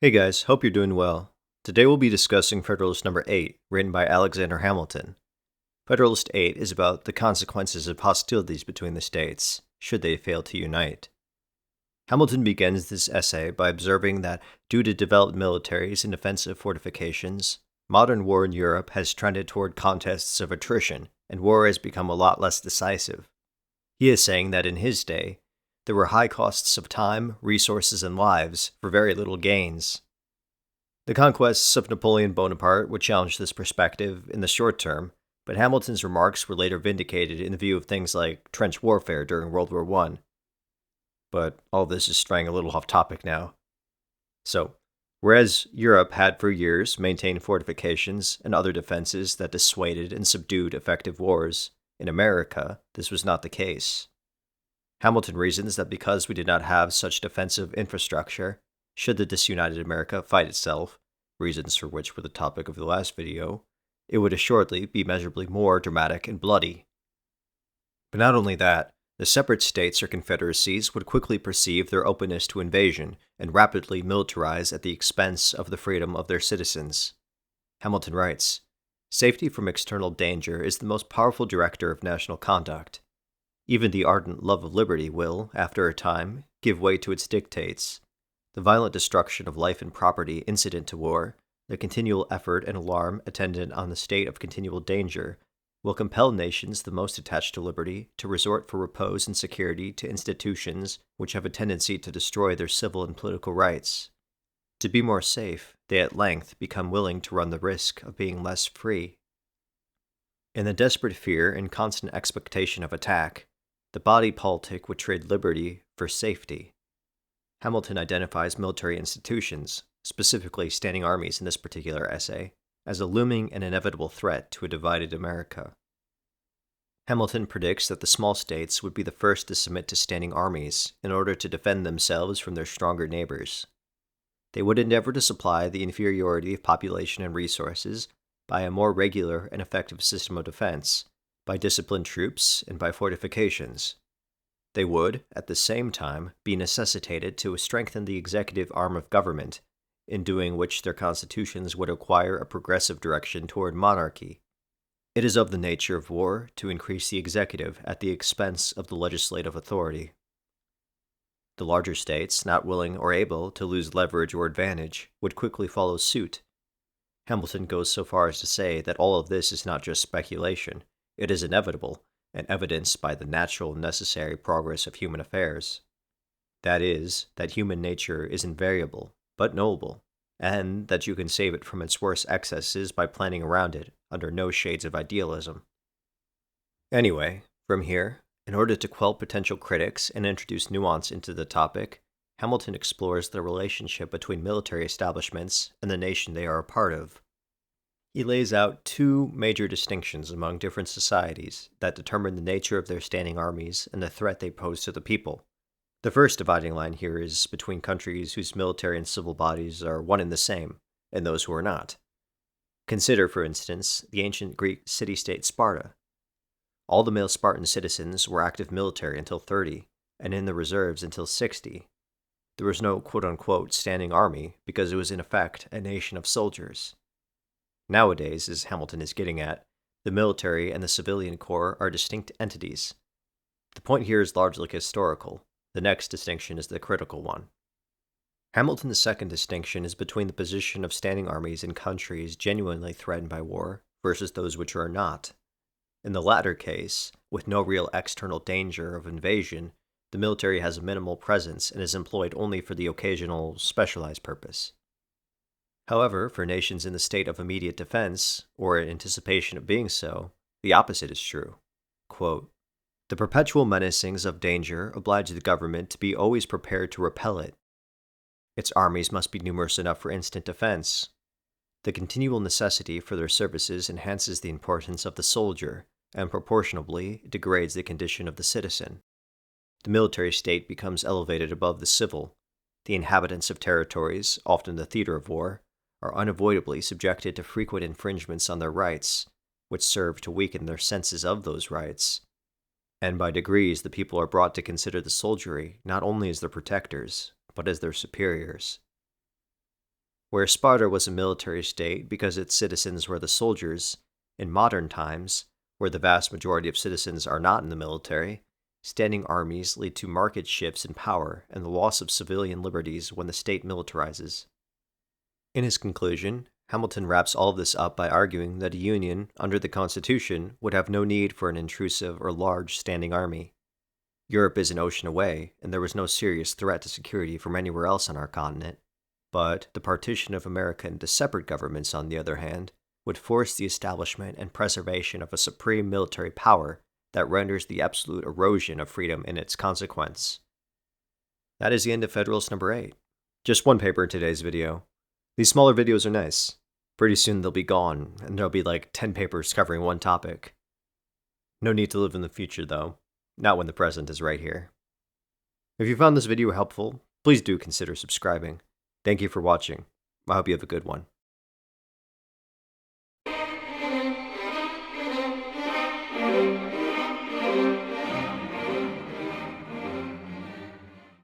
Hey guys, hope you're doing well. Today we'll be discussing Federalist number 8, written by Alexander Hamilton. Federalist 8 is about the consequences of hostilities between the states, should they fail to unite. Hamilton begins this essay by observing that due to developed militaries and defensive fortifications, modern war in Europe has trended toward contests of attrition, and war has become a lot less decisive. He is saying that in his day, there were high costs of time, resources, and lives for very little gains. The conquests of Napoleon Bonaparte would challenge this perspective in the short term, but Hamilton's remarks were later vindicated in view of things like trench warfare during World War I. But all this is straying a little off topic now. So, whereas Europe had for years maintained fortifications and other defenses that dissuaded and subdued effective wars, in America, this was not the case. Hamilton reasons that because we did not have such defensive infrastructure, should the disunited America fight itself, reasons for which were the topic of the last video, it would assuredly be measurably more dramatic and bloody. But not only that, the separate states or confederacies would quickly perceive their openness to invasion and rapidly militarize at the expense of the freedom of their citizens. Hamilton writes, "Safety from external danger is the most powerful director of national conduct. Even the ardent love of liberty will, after a time, give way to its dictates. The violent destruction of life and property incident to war, the continual effort and alarm attendant on the state of continual danger, will compel nations the most attached to liberty to resort for repose and security to institutions which have a tendency to destroy their civil and political rights. To be more safe, they at length become willing to run the risk of being less free." In the desperate fear and constant expectation of attack, the body politic would trade liberty for safety. Hamilton identifies military institutions, specifically standing armies in this particular essay, as a looming and inevitable threat to a divided America. Hamilton predicts that the small states would be the first to submit to standing armies in order to defend themselves from their stronger neighbors. They would endeavor to supply the inferiority of population and resources by a more regular and effective system of defense, by disciplined troops, and by fortifications. They would, at the same time, be necessitated to strengthen the executive arm of government, in doing which their constitutions would acquire a progressive direction toward monarchy. It is of the nature of war to increase the executive at the expense of the legislative authority. The larger states, not willing or able to lose leverage or advantage, would quickly follow suit. Hamilton goes so far as to say that all of this is not just speculation, it is inevitable, and evidenced by the natural and necessary progress of human affairs. That is, that human nature is invariable, but noble, and that you can save it from its worst excesses by planning around it, under no shades of idealism. Anyway, from here, in order to quell potential critics and introduce nuance into the topic, Hamilton explores the relationship between military establishments and the nation they are a part of. He lays out two major distinctions among different societies that determine the nature of their standing armies and the threat they pose to the people. The first dividing line here is between countries whose military and civil bodies are one and the same, and those who are not. Consider, for instance, the ancient Greek city-state Sparta. All the male Spartan citizens were active military until 30, and in the reserves until 60. There was no quote-unquote standing army because it was in effect a nation of soldiers. Nowadays, as Hamilton is getting at, the military and the civilian corps are distinct entities. The point here is largely historical. The next distinction is the critical one. Hamilton's second distinction is between the position of standing armies in countries genuinely threatened by war versus those which are not. In the latter case, with no real external danger of invasion, the military has a minimal presence and is employed only for the occasional, specialized purpose. However, for nations in the state of immediate defense, or in anticipation of being so, the opposite is true. Quote, "The perpetual menacings of danger oblige the government to be always prepared to repel it. Its armies must be numerous enough for instant defense. The continual necessity for their services enhances the importance of the soldier, and proportionably degrades the condition of the citizen. The military state becomes elevated above the civil. The inhabitants of territories, often the theater of war, are unavoidably subjected to frequent infringements on their rights, which serve to weaken their senses of those rights. And by degrees the people are brought to consider the soldiery not only as their protectors, but as their superiors." Where Sparta was a military state because its citizens were the soldiers, in modern times, where the vast majority of citizens are not in the military, standing armies lead to marked shifts in power and the loss of civilian liberties when the state militarizes. In his conclusion, Hamilton wraps all of this up by arguing that a union, under the Constitution, would have no need for an intrusive or large standing army. Europe is an ocean away, and there was no serious threat to security from anywhere else on our continent. But the partition of America into separate governments, on the other hand, would force the establishment and preservation of a supreme military power that renders the absolute erosion of freedom in its consequence. That is the end of Federalist number 8. Just one paper in today's video. These smaller videos are nice. Pretty soon they'll be gone, and there'll be like 10 papers covering one topic. No need to live in the future, though. Not when the present is right here. If you found this video helpful, please do consider subscribing. Thank you for watching. I hope you have a good one.